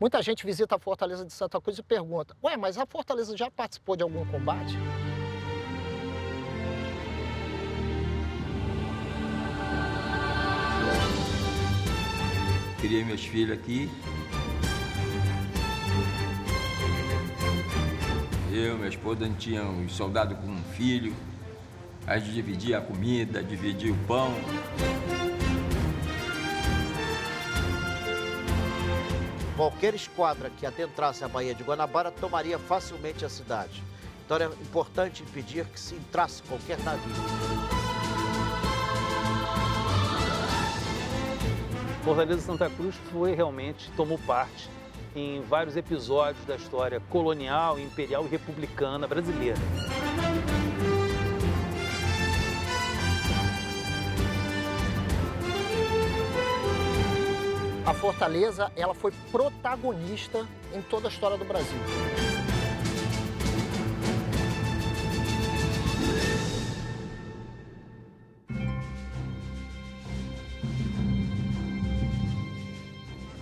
Muita gente visita a Fortaleza de Santa Cruz e pergunta: ué, mas a Fortaleza já participou de algum combate? Criei meus filhos aqui. Eu, minha esposa, a gente tinha um soldado com um filho. A gente dividia a comida, dividia o pão. Qualquer esquadra que adentrasse a Baía de Guanabara tomaria facilmente a cidade. Então era importante impedir que se entrasse qualquer navio. Fortaleza de Santa Cruz tomou parte em vários episódios da história colonial, imperial e republicana brasileira. A Fortaleza, ela foi protagonista em toda a história do Brasil.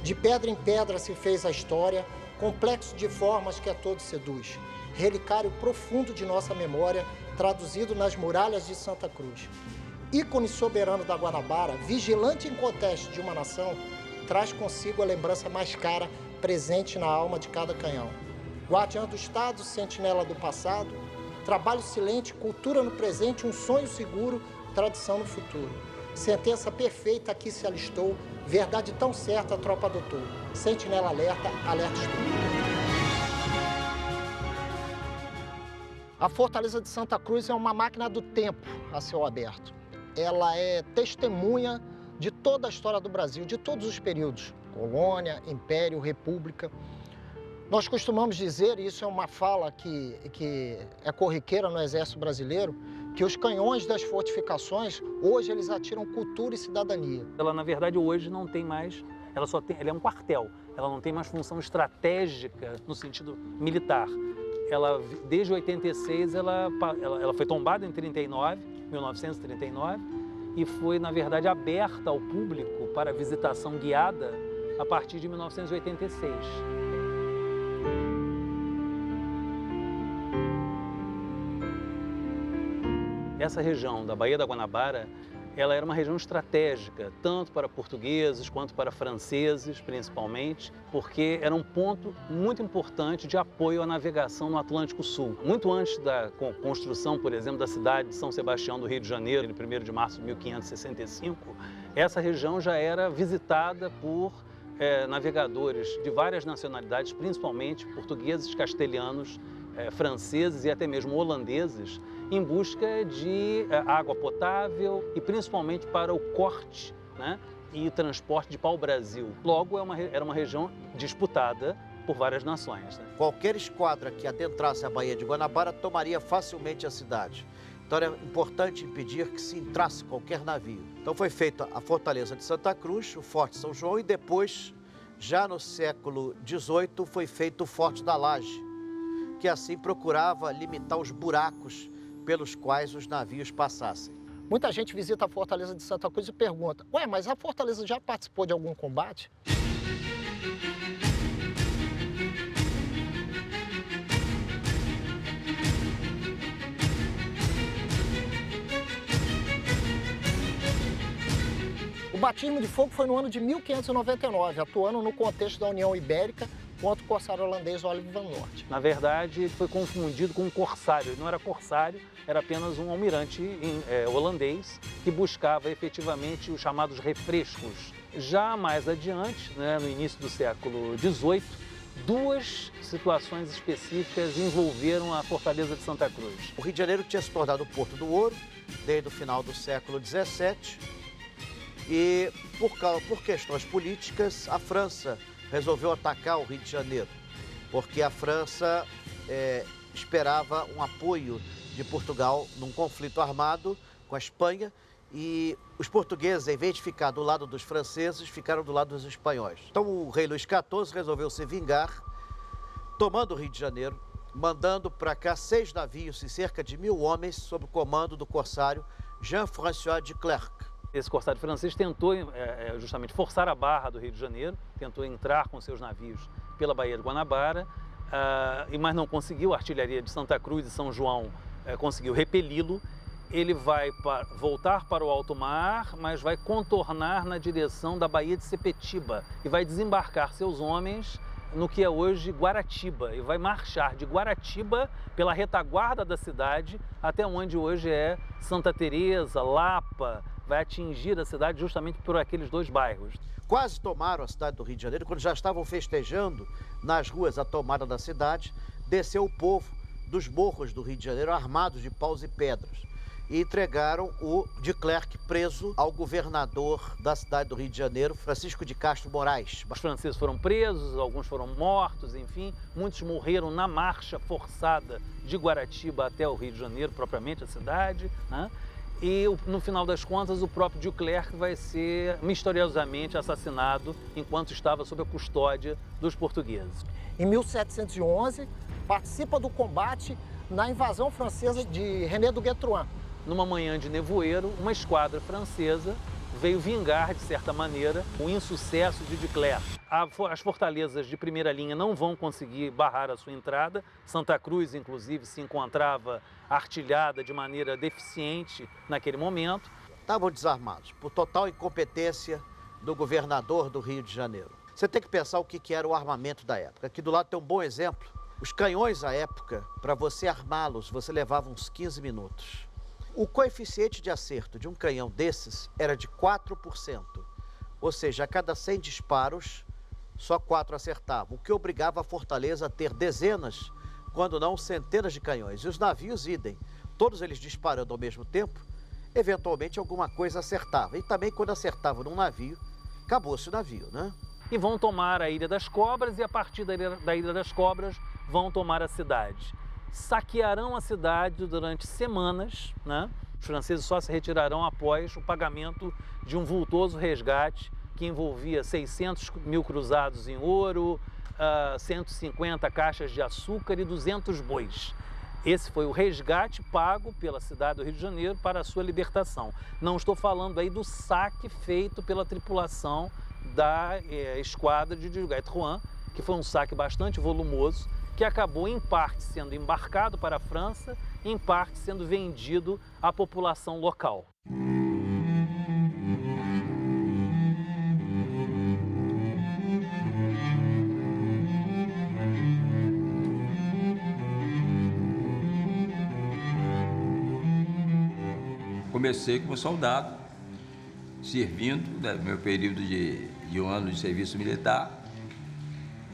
De pedra em pedra se fez a história, complexo de formas que a todos seduz. Relicário profundo de nossa memória, traduzido nas muralhas de Santa Cruz. Ícone soberano da Guanabara, vigilante inconteste de uma nação, traz consigo a lembrança mais cara, presente na alma de cada canhão. Guardiã do Estado, sentinela do passado, trabalho silente, cultura no presente, um sonho seguro, tradição no futuro. Sentença perfeita aqui se alistou, verdade tão certa a tropa adotou. Sentinela alerta, alerta estou. A Fortaleza de Santa Cruz é uma máquina do tempo a céu aberto. Ela é testemunha de toda a história do Brasil, de todos os períodos. Colônia, Império, República. Nós costumamos dizer, e isso é uma fala que é corriqueira no Exército Brasileiro, que os canhões das fortificações, hoje eles atiram cultura e cidadania. Ela, na verdade, hoje não tem mais, ela é um quartel, ela não tem mais função estratégica no sentido militar. Ela, desde 86, ela foi tombada em 1939, e foi, na verdade, aberta ao público para visitação guiada a partir de 1986. Essa região da Baía da Guanabara, ela era uma região estratégica, tanto para portugueses quanto para franceses, principalmente, porque era um ponto muito importante de apoio à navegação no Atlântico Sul. Muito antes da construção, por exemplo, da cidade de São Sebastião do Rio de Janeiro, em 1º de março de 1565, essa região já era visitada por navegadores de várias nacionalidades, principalmente portugueses, castelhanos, franceses e até mesmo holandeses, em busca de água potável e principalmente para o corte, né, e transporte de pau-brasil. Logo, era uma região disputada por várias nações, né? Qualquer esquadra que adentrasse a Baía de Guanabara tomaria facilmente a cidade. Então era importante impedir que se entrasse qualquer navio. Então foi feita a Fortaleza de Santa Cruz, o Forte São João e depois, já no século XVIII, foi feito o Forte da Laje, que assim procurava limitar os buracos pelos quais os navios passassem. Muita gente visita a Fortaleza de Santa Cruz e pergunta: ué, mas a Fortaleza já participou de algum combate? O batismo de fogo foi no ano de 1599, atuando no contexto da União Ibérica contra o corsário holandês Oliver van Noort. Na verdade, ele foi confundido com um corsário. Ele não era corsário, era apenas um almirante holandês que buscava efetivamente os chamados refrescos. Já mais adiante, né, no início do século XVIII, duas situações específicas envolveram a Fortaleza de Santa Cruz. O Rio de Janeiro tinha se tornado o Porto do Ouro desde o final do século XVII e, por questões políticas, a França resolveu atacar o Rio de Janeiro, porque a França esperava um apoio de Portugal num conflito armado com a Espanha e os portugueses, em vez de ficar do lado dos franceses, ficaram do lado dos espanhóis. Então o rei Luís XIV resolveu se vingar, tomando o Rio de Janeiro, mandando para cá 6 navios e cerca de 1000 homens sob o comando do corsário Jean-François de Clercq. Esse corsário francês tentou justamente forçar a barra do Rio de Janeiro, tentou entrar com seus navios pela Baía de Guanabara, mas não conseguiu. A artilharia de Santa Cruz e São João conseguiu repeli-lo. Ele vai voltar para o alto mar, mas vai contornar na direção da Baía de Sepetiba e vai desembarcar seus homens no que é hoje Guaratiba, e vai marchar de Guaratiba pela retaguarda da cidade até onde hoje é Santa Teresa, Lapa, vai atingir a cidade justamente por aqueles dois bairros. Quase tomaram a cidade do Rio de Janeiro, quando já estavam festejando nas ruas a tomada da cidade, desceu o povo dos morros do Rio de Janeiro armados de paus e pedras e entregaram o de Klerk preso ao governador da cidade do Rio de Janeiro, Francisco de Castro Moraes. Os franceses foram presos, alguns foram mortos, enfim, muitos morreram na marcha forçada de Guaratiba até o Rio de Janeiro, propriamente a cidade, né? E no final das contas o próprio de Klerk vai ser misteriosamente assassinado enquanto estava sob a custódia dos portugueses. Em 1711, participa do combate na invasão francesa de René do Guetrouin. Numa manhã de nevoeiro, uma esquadra francesa veio vingar, de certa maneira, o insucesso de Klerk. As fortalezas de primeira linha não vão conseguir barrar a sua entrada. Santa Cruz, inclusive, se encontrava artilhada de maneira deficiente naquele momento. Estavam desarmados por total incompetência do governador do Rio de Janeiro. Você tem que pensar o que era o armamento da época. Aqui do lado tem um bom exemplo. Os canhões à época, para você armá-los, você levava uns 15 minutos. O coeficiente de acerto de um canhão desses era de 4%. Ou seja, a cada 100 disparos, só 4 acertavam, o que obrigava a fortaleza a ter dezenas, quando não centenas de canhões. E os navios, idem, todos eles disparando ao mesmo tempo, eventualmente alguma coisa acertava. E também quando acertava num navio, acabou-se o navio, né? E vão tomar a Ilha das Cobras e a partir da Ilha das Cobras vão tomar a cidade. Saquearão a cidade durante semanas, né? Os franceses só se retirarão após o pagamento de um vultoso resgate que envolvia 600 mil cruzados em ouro, 150 caixas de açúcar e 200 bois. Esse foi o resgate pago pela cidade do Rio de Janeiro para a sua libertação. Não estou falando aí do saque feito pela tripulação da esquadra de Guetrouin, que foi um saque bastante volumoso, que acabou em parte sendo embarcado para a França, em parte sendo vendido à população local. Comecei como soldado, servindo, meu período de um ano de serviço militar,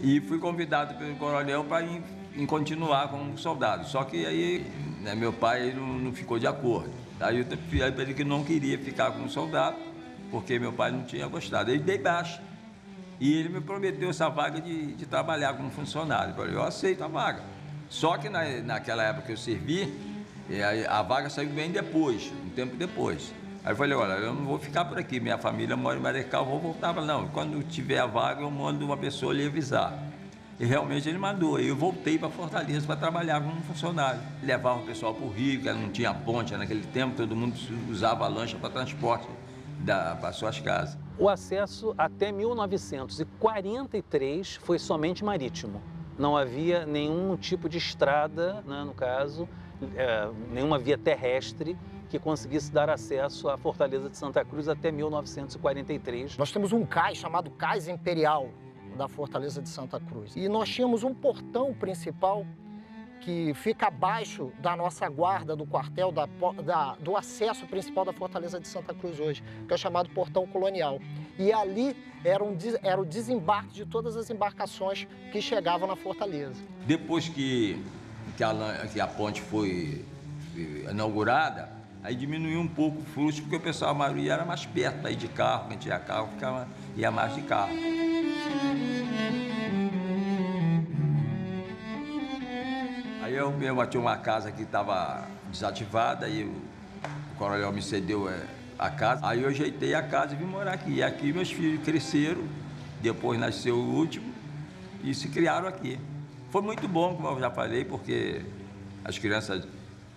e fui convidado pelo coronel para continuar como soldado. Só que aí meu pai não ficou de acordo. Aí eu falei para ele que não queria ficar como soldado, porque meu pai não tinha gostado. Aí dei baixa. E ele me prometeu essa vaga de trabalhar como funcionário. Eu falei, eu aceito a vaga. Só que naquela época que eu servi, a vaga saiu bem depois, um tempo depois. Aí eu falei, olha, eu não vou ficar por aqui, minha família mora em Marechal, eu vou voltar. Falei, não, quando tiver a vaga eu mando uma pessoa lhe avisar. E realmente ele mandou, aí eu voltei para Fortaleza para trabalhar como funcionário. Levava o pessoal para o Rio, que não tinha ponte naquele tempo, todo mundo usava a lancha para transporte para suas casas. O acesso até 1943 foi somente marítimo. Não havia nenhum tipo de estrada, né, no caso, nenhuma via terrestre que conseguisse dar acesso à Fortaleza de Santa Cruz até 1943. Nós temos um cais chamado Cais Imperial da Fortaleza de Santa Cruz. E nós tínhamos um portão principal que fica abaixo da nossa guarda do quartel, do acesso principal da Fortaleza de Santa Cruz hoje, que é o chamado Portão Colonial. E ali era o desembarque de todas as embarcações que chegavam na Fortaleza. Depois que a ponte foi inaugurada, aí diminuiu um pouco o fluxo, porque o pessoal, a maioria, era mais perto para ir de carro. Quem tinha carro ia mais de carro. Aí eu tinha uma casa que estava desativada, aí o coronel me cedeu a casa. Aí eu ajeitei a casa e vim morar aqui. E aqui meus filhos cresceram, depois nasceu o último e se criaram aqui. Foi muito bom, como eu já falei, porque as crianças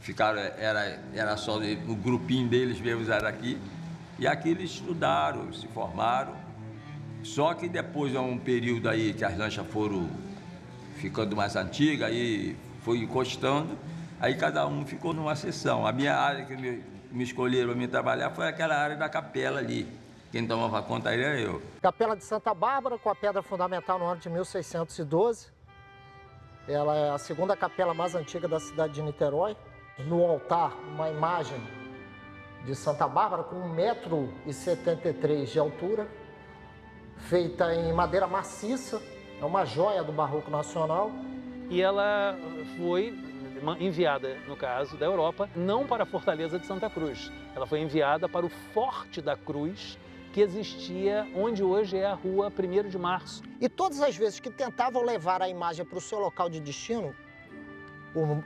ficaram, era só o grupinho deles mesmo era aqui. E aqui eles estudaram, se formaram Só que depois de um período aí que as lanchas foram ficando mais antigas, aí foi encostando, aí cada um ficou numa seção. A minha área que me escolheram para me trabalhar foi aquela área da capela ali. Quem tomava conta aí era eu. Capela de Santa Bárbara, com a pedra fundamental no ano de 1612. Ela é a segunda capela mais antiga da cidade de Niterói. No altar, uma imagem de Santa Bárbara com 1,73 m de altura, feita em madeira maciça, é uma joia do Barroco Nacional. E ela foi enviada, no caso da Europa, não para a Fortaleza de Santa Cruz. Ela foi enviada para o Forte da Cruz, que existia onde hoje é a Rua 1º de Março. E todas as vezes que tentavam levar a imagem para o seu local de destino,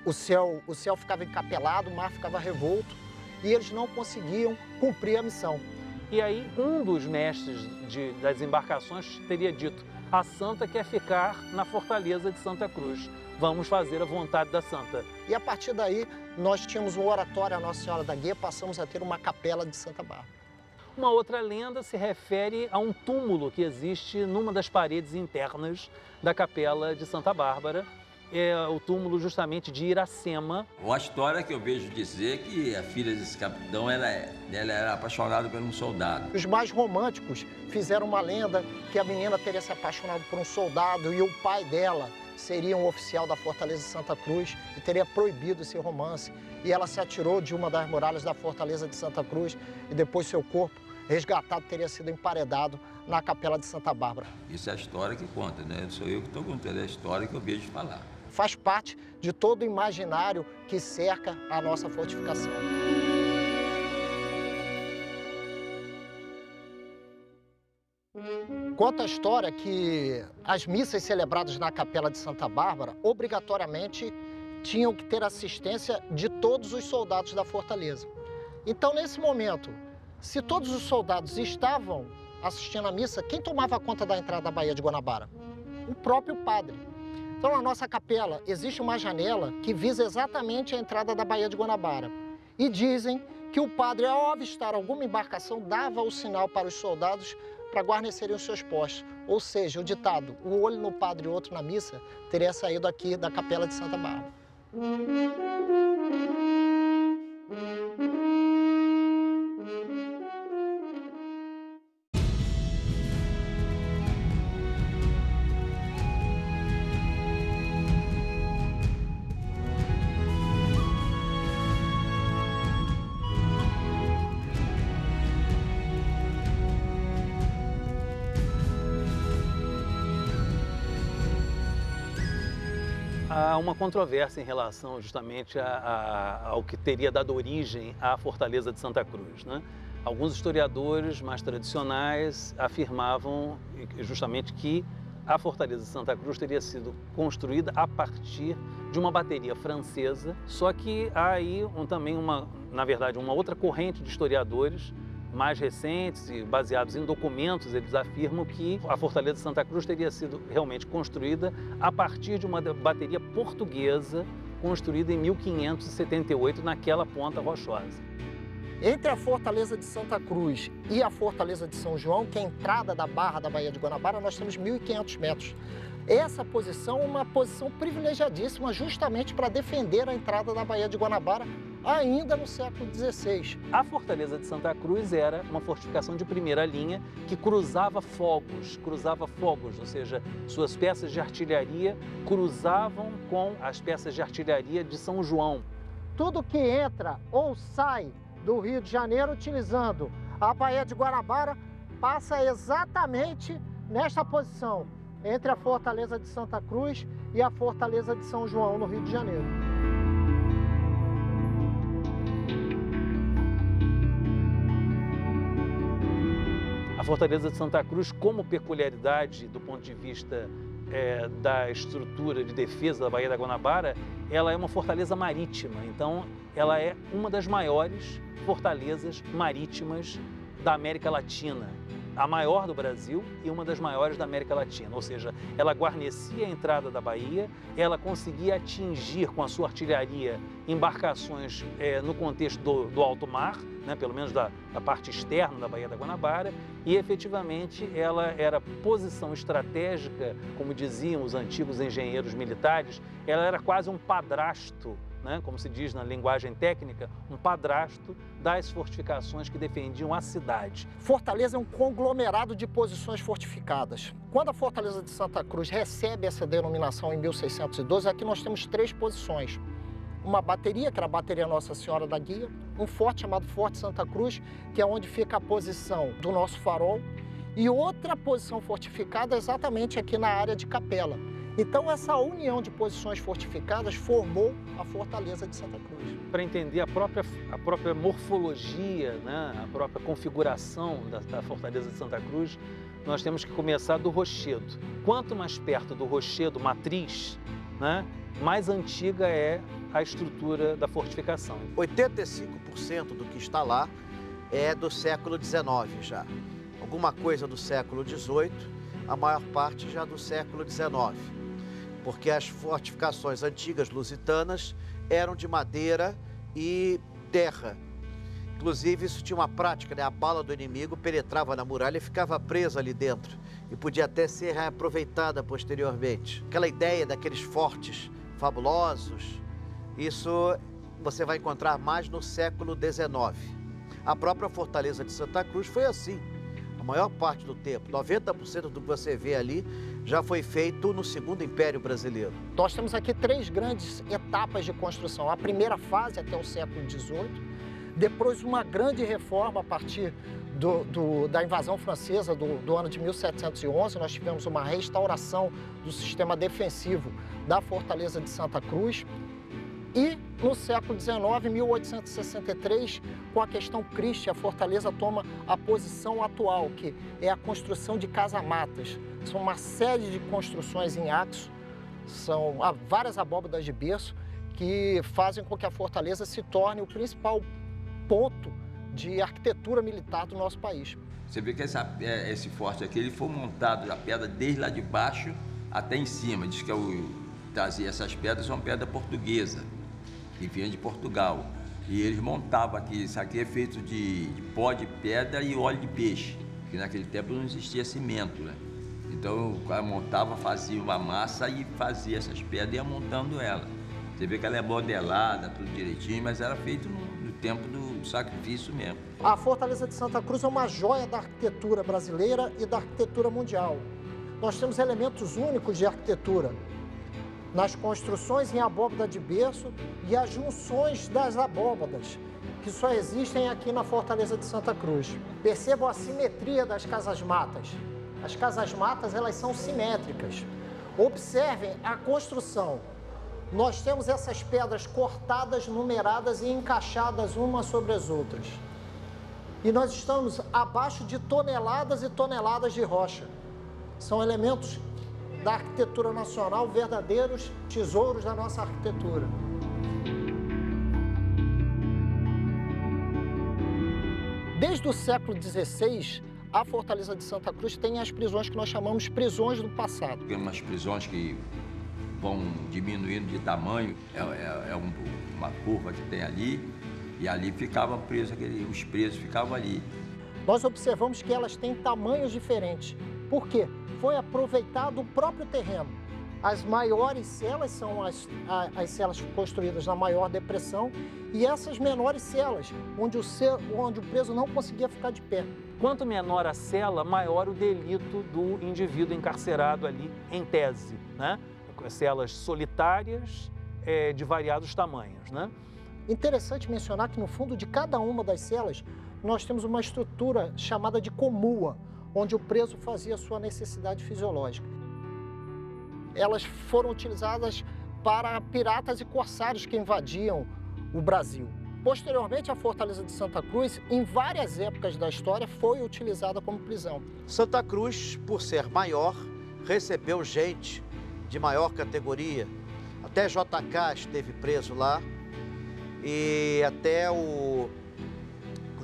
o céu ficava encapelado, o mar ficava revolto e eles não conseguiam cumprir a missão. E aí um dos mestres das embarcações teria dito: a santa quer ficar na Fortaleza de Santa Cruz, vamos fazer a vontade da santa. E a partir daí nós tínhamos um oratório à Nossa Senhora da Guia, passamos a ter uma capela de Santa Bárbara. Uma outra lenda se refere a um túmulo que existe numa das paredes internas da Capela de Santa Bárbara. É o túmulo justamente de Iracema. Uma história que eu vejo dizer que a filha desse capitão ela era apaixonada por um soldado. Os mais românticos fizeram uma lenda que a menina teria se apaixonado por um soldado e o pai dela seria um oficial da Fortaleza de Santa Cruz e teria proibido esse romance. E ela se atirou de uma das muralhas da Fortaleza de Santa Cruz e depois seu corpo, resgatado, teria sido emparedado na Capela de Santa Bárbara. Isso é a história que conta, né? Não sou eu que estou contando, é a história que eu vejo falar. Faz parte de todo o imaginário que cerca a nossa fortificação. Conta a história que as missas celebradas na Capela de Santa Bárbara, obrigatoriamente, tinham que ter assistência de todos os soldados da fortaleza. Então, nesse momento, se todos os soldados estavam assistindo à missa, quem tomava conta da entrada da Baía de Guanabara? O próprio padre. Então, na nossa capela, existe uma janela que visa exatamente a entrada da Baía de Guanabara. E dizem que o padre, ao avistar alguma embarcação, dava o sinal para os soldados para guarnecerem os seus postos. Ou seja, o ditado, um olho no padre e outro na missa, teria saído aqui da Capela de Santa Bárbara. Há uma controvérsia em relação justamente ao que teria dado origem à Fortaleza de Santa Cruz, né? Alguns historiadores mais tradicionais afirmavam justamente que a Fortaleza de Santa Cruz teria sido construída a partir de uma bateria francesa, só que há aí também na verdade, uma outra corrente de historiadores mais recentes e baseados em documentos, eles afirmam que a Fortaleza de Santa Cruz teria sido realmente construída a partir de uma bateria portuguesa construída em 1578 naquela ponta rochosa. Entre a Fortaleza de Santa Cruz e a Fortaleza de São João, que é a entrada da Barra da Baía de Guanabara, nós temos 1.500 metros. Essa posição é uma posição privilegiadíssima justamente para defender a entrada da Baía de Guanabara ainda no século XVI. A Fortaleza de Santa Cruz era uma fortificação de primeira linha que cruzava fogos, ou seja, suas peças de artilharia cruzavam com as peças de artilharia de São João. Tudo que entra ou sai do Rio de Janeiro utilizando a Baía de Guanabara passa exatamente nesta posição, entre a Fortaleza de Santa Cruz e a Fortaleza de São João, no Rio de Janeiro. A Fortaleza de Santa Cruz, como peculiaridade do ponto de vista da estrutura de defesa da Baía da Guanabara, ela é uma fortaleza marítima, então ela é uma das maiores fortalezas marítimas da América Latina. a maior do Brasil e uma das maiores da América Latina, ou seja, ela guarnecia a entrada da Bahia, ela conseguia atingir com a sua artilharia embarcações no contexto do alto mar, né, pelo menos da parte externa da Baía da Guanabara, e efetivamente ela era posição estratégica, como diziam os antigos engenheiros militares, ela era quase um padrasto, né, como se diz na linguagem técnica, um padrasto das fortificações que defendiam a cidade. Fortaleza é um conglomerado de posições fortificadas. Quando a Fortaleza de Santa Cruz recebe essa denominação em 1612, aqui nós temos 3 posições. Uma bateria, que era a Bateria Nossa Senhora da Guia, um forte chamado Forte Santa Cruz, que é onde fica a posição do nosso farol, e outra posição fortificada exatamente aqui na área de Capela. Então, essa união de posições fortificadas formou a Fortaleza de Santa Cruz. Para entender a própria morfologia, né, a própria configuração da Fortaleza de Santa Cruz, nós temos que começar do rochedo. Quanto mais perto do rochedo matriz, né, mais antiga é a estrutura da fortificação. 85% do que está lá é do século XIX já. Alguma coisa do século XVIII, a maior parte já do século XIX. Porque as fortificações antigas lusitanas eram de madeira e terra. Inclusive, isso tinha uma prática, né? A bala do inimigo penetrava na muralha e ficava presa ali dentro. E podia até ser reaproveitada posteriormente. Aquela ideia daqueles fortes fabulosos, isso você vai encontrar mais no século XIX. A própria Fortaleza de Santa Cruz foi assim. A maior parte do tempo, 90% do que você vê ali, já foi feito no Segundo Império Brasileiro. Nós temos aqui 3 grandes etapas de construção. A primeira fase até o século XVIII, depois uma grande reforma a partir da invasão francesa do ano de 1711, nós tivemos uma restauração do sistema defensivo da Fortaleza de Santa Cruz. E no século XIX, 1863, com a questão Christie, a Fortaleza toma a posição atual, que é a construção de casamatas. São uma série de construções em aço, são várias abóbadas de berço, que fazem com que a Fortaleza se torne o principal ponto de arquitetura militar do nosso país. Você vê que esse forte aqui ele foi montado a pedra desde lá de baixo até em cima. Diz que trazia essas pedras, são pedra portuguesa, que vinha de Portugal. E eles montavam aqui, isso aqui é feito de pó de pedra e óleo de peixe, que naquele tempo não existia cimento, né? Então o cara montava, fazia uma massa e fazia essas pedras e ia montando ela. Você vê que ela é modelada, tudo direitinho, mas era feito no tempo do sacrifício mesmo. A Fortaleza de Santa Cruz é uma joia da arquitetura brasileira e da arquitetura mundial. Nós temos elementos únicos de arquitetura nas construções em abóbada de berço e as junções das abóbadas, que só existem aqui na Fortaleza de Santa Cruz. Percebam a simetria das casas-matas. As casas-matas, elas são simétricas. Observem a construção. Nós temos essas pedras cortadas, numeradas e encaixadas umas sobre as outras. E nós estamos abaixo de toneladas e toneladas de rocha. São elementos da arquitetura nacional, verdadeiros tesouros da nossa arquitetura. Desde o século XVI, a Fortaleza de Santa Cruz tem as prisões que nós chamamos prisões do passado. Tem umas prisões que vão diminuindo de tamanho, uma curva que tem ali, e ali ficavam presos, os presos ficavam ali. Nós observamos que elas têm tamanhos diferentes. Por quê? Foi aproveitado o próprio terreno. As maiores celas são as celas construídas na maior depressão e essas menores celas, onde o preso não conseguia ficar de pé. Quanto menor a cela, maior o delito do indivíduo encarcerado ali, em tese, né? Celas solitárias de variados tamanhos, né? Interessante mencionar que no fundo de cada uma das celas nós temos uma estrutura chamada de comua, onde o preso fazia sua necessidade fisiológica. Elas foram utilizadas para piratas e corsários que invadiam o Brasil. Posteriormente, a Fortaleza de Santa Cruz, em várias épocas da história, foi utilizada como prisão. Santa Cruz, por ser maior, recebeu gente de maior categoria. Até JK esteve preso lá e até o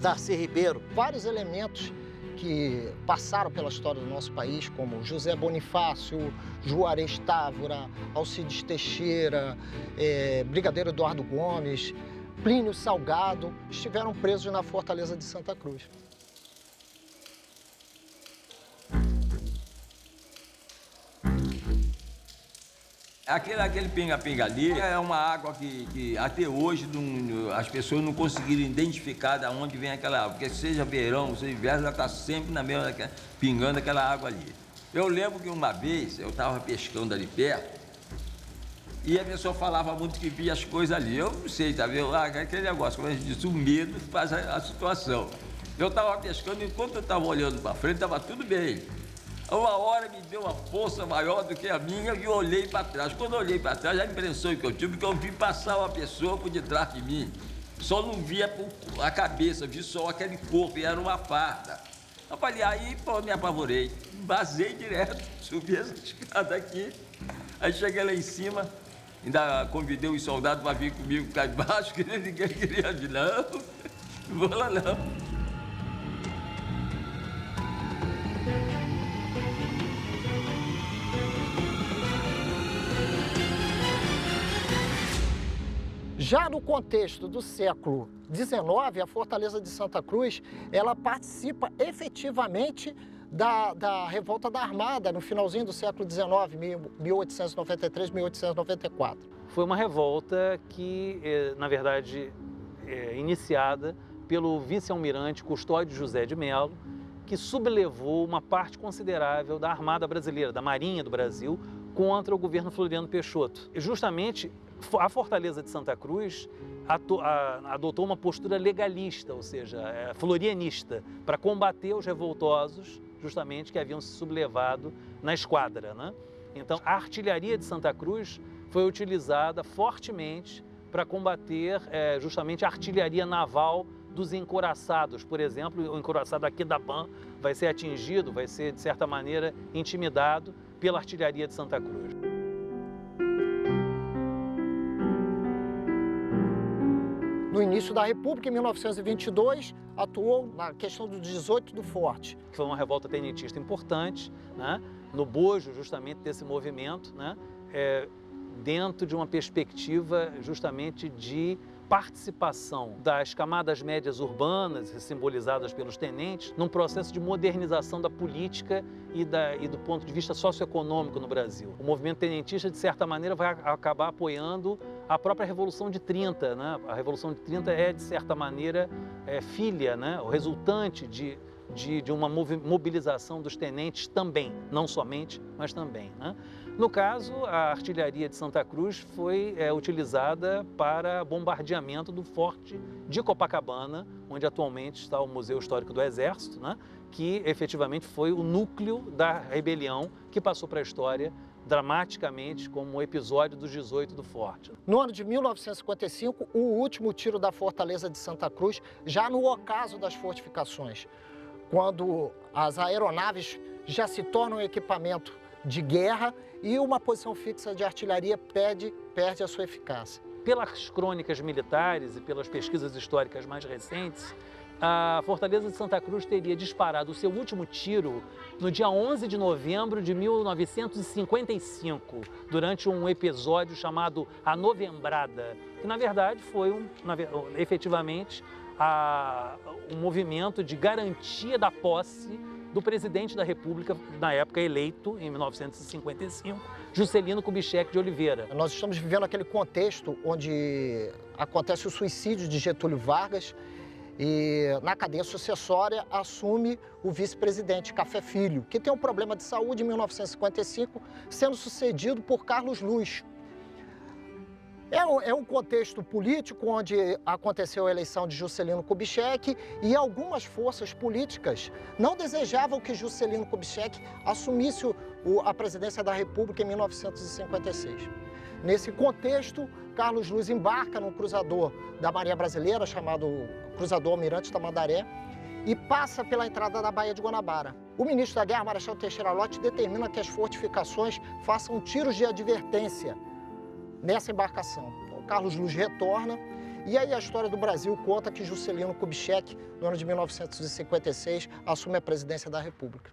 Darcy Ribeiro. Vários elementos que passaram pela história do nosso país, como José Bonifácio, Juarez Távora, Alcides Teixeira, Brigadeiro Eduardo Gomes, Plínio Salgado, estiveram presos na Fortaleza de Santa Cruz. Aquele pinga-pinga ali é uma água que até hoje as pessoas não conseguiram identificar de onde vem aquela água. Porque seja verão, seja inverno, ela está sempre na mesma, pingando aquela água ali. Eu lembro que uma vez eu estava pescando ali perto e a pessoa falava muito que via as coisas ali. Eu não sei, tá vendo? Aquele negócio, como a gente diz, o medo faz a situação. Eu estava pescando, enquanto eu estava olhando para frente, estava tudo bem. Uma hora me deu uma força maior do que a minha e eu olhei para trás. Quando eu olhei para trás, a impressão que eu tive é que eu vi passar uma pessoa por detrás de mim. Só não via a cabeça, vi só aquele corpo e era uma farda. Eu falei, aí, pô, me apavorei. Vazei direto, subi essa escada aqui. Aí cheguei lá em cima, ainda convidei os soldados para vir comigo cá embaixo, que ninguém queria vir. Não vou lá não. Já no contexto do século XIX, a Fortaleza de Santa Cruz, ela participa efetivamente da revolta da Armada no finalzinho do século XIX, 1893, 1894. Foi uma revolta que, na verdade, iniciada pelo vice-almirante Custódio José de Melo, que sublevou uma parte considerável da Armada Brasileira, da Marinha do Brasil, contra o governo Floriano Peixoto. E justamente a Fortaleza de Santa Cruz adotou uma postura legalista, ou seja, florianista, para combater os revoltosos, justamente, que haviam se sublevado na esquadra, né? Então, a artilharia de Santa Cruz foi utilizada fortemente para combater justamente a artilharia naval dos encouraçados. Por exemplo, o encouraçado Aquidauã vai ser atingido, vai ser, de certa maneira, intimidado pela artilharia de Santa Cruz. No início da República, em 1922, atuou na questão do 18 do Forte. Foi uma revolta tenentista importante, né? No bojo justamente desse movimento, né? Dentro de uma perspectiva justamente de participação das camadas médias urbanas, simbolizadas pelos tenentes, num processo de modernização da política e do ponto de vista socioeconômico no Brasil. O movimento tenentista, de certa maneira, vai acabar apoiando a própria Revolução de 30. Né? A Revolução de 30 é, de certa maneira, filha, né? O resultante de uma mobilização dos tenentes também, não somente, mas também, né? No caso, a artilharia de Santa Cruz foi utilizada para bombardeamento do Forte de Copacabana, onde atualmente está o Museu Histórico do Exército, né? Que efetivamente foi o núcleo da rebelião que passou para a história dramaticamente como o episódio dos 18 do Forte. No ano de 1955, o último tiro da Fortaleza de Santa Cruz, já no ocaso das fortificações, quando as aeronaves já se tornam equipamento de guerra e uma posição fixa de artilharia perde a sua eficácia. Pelas crônicas militares e pelas pesquisas históricas mais recentes, a Fortaleza de Santa Cruz teria disparado o seu último tiro no dia 11 de novembro de 1955, durante um episódio chamado A Novembrada, que na verdade foi efetivamente um movimento de garantia da posse do presidente da República, na época eleito, em 1955, Juscelino Kubitschek de Oliveira. Nós estamos vivendo aquele contexto onde acontece o suicídio de Getúlio Vargas e, na cadeia sucessória, assume o vice-presidente Café Filho, que tem um problema de saúde em 1955, sendo sucedido por Carlos Luz. É um contexto político onde aconteceu a eleição de Juscelino Kubitschek e algumas forças políticas não desejavam que Juscelino Kubitschek assumisse a presidência da República em 1956. Nesse contexto, Carlos Luz embarca num cruzador da Marinha Brasileira, chamado Cruzador Almirante Tamandaré, e passa pela entrada da Baía de Guanabara. O ministro da Guerra, Marechal Teixeira Lott, determina que as fortificações façam tiros de advertência nessa embarcação. Então, Carlos Luz retorna E aí a história do Brasil conta que Juscelino Kubitschek, no ano de 1956, assume a presidência da República.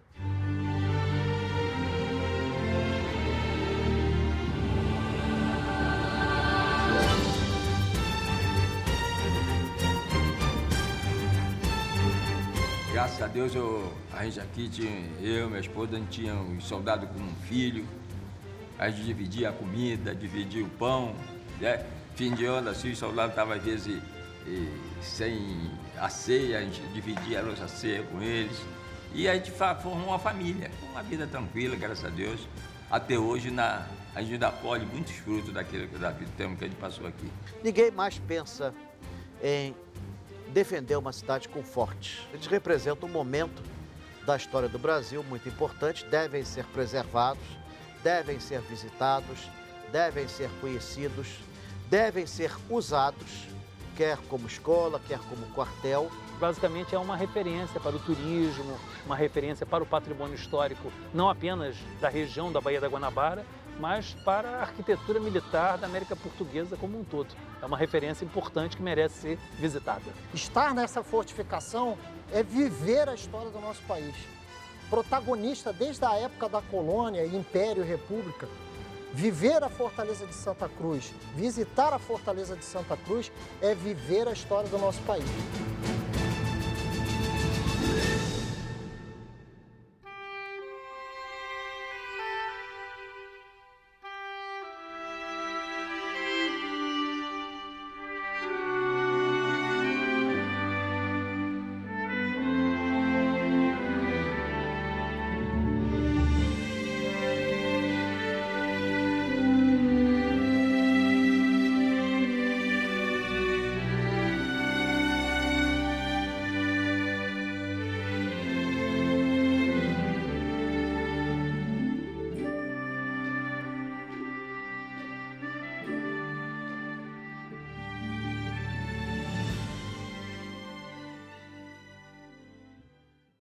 Graças a Deus, a gente aqui eu, minha esposa, a gente tinha os soldados com um filho, a gente dividia a comida, dividia o pão, né? Fim de ano, assim, os soldados estavam às vezes sem a ceia, a gente dividia a nossa ceia com eles. E a gente formou uma família, uma vida tranquila, graças a Deus. Até hoje, a gente ainda colhe muitos frutos daquele tempo que a gente passou aqui. Ninguém mais pensa em defender uma cidade com fortes. Eles representam um momento da história do Brasil muito importante, devem ser preservados, devem ser visitados, devem ser conhecidos, devem ser usados, quer como escola, quer como quartel. Basicamente é uma referência para o turismo, uma referência para o patrimônio histórico, não apenas da região da Baía da Guanabara, mas para a arquitetura militar da América Portuguesa como um todo. É uma referência importante que merece ser visitada. Estar nessa fortificação é viver a história do nosso país. Protagonista desde a época da colônia, Império e República, viver a Fortaleza de Santa Cruz, visitar a Fortaleza de Santa Cruz é viver a história do nosso país.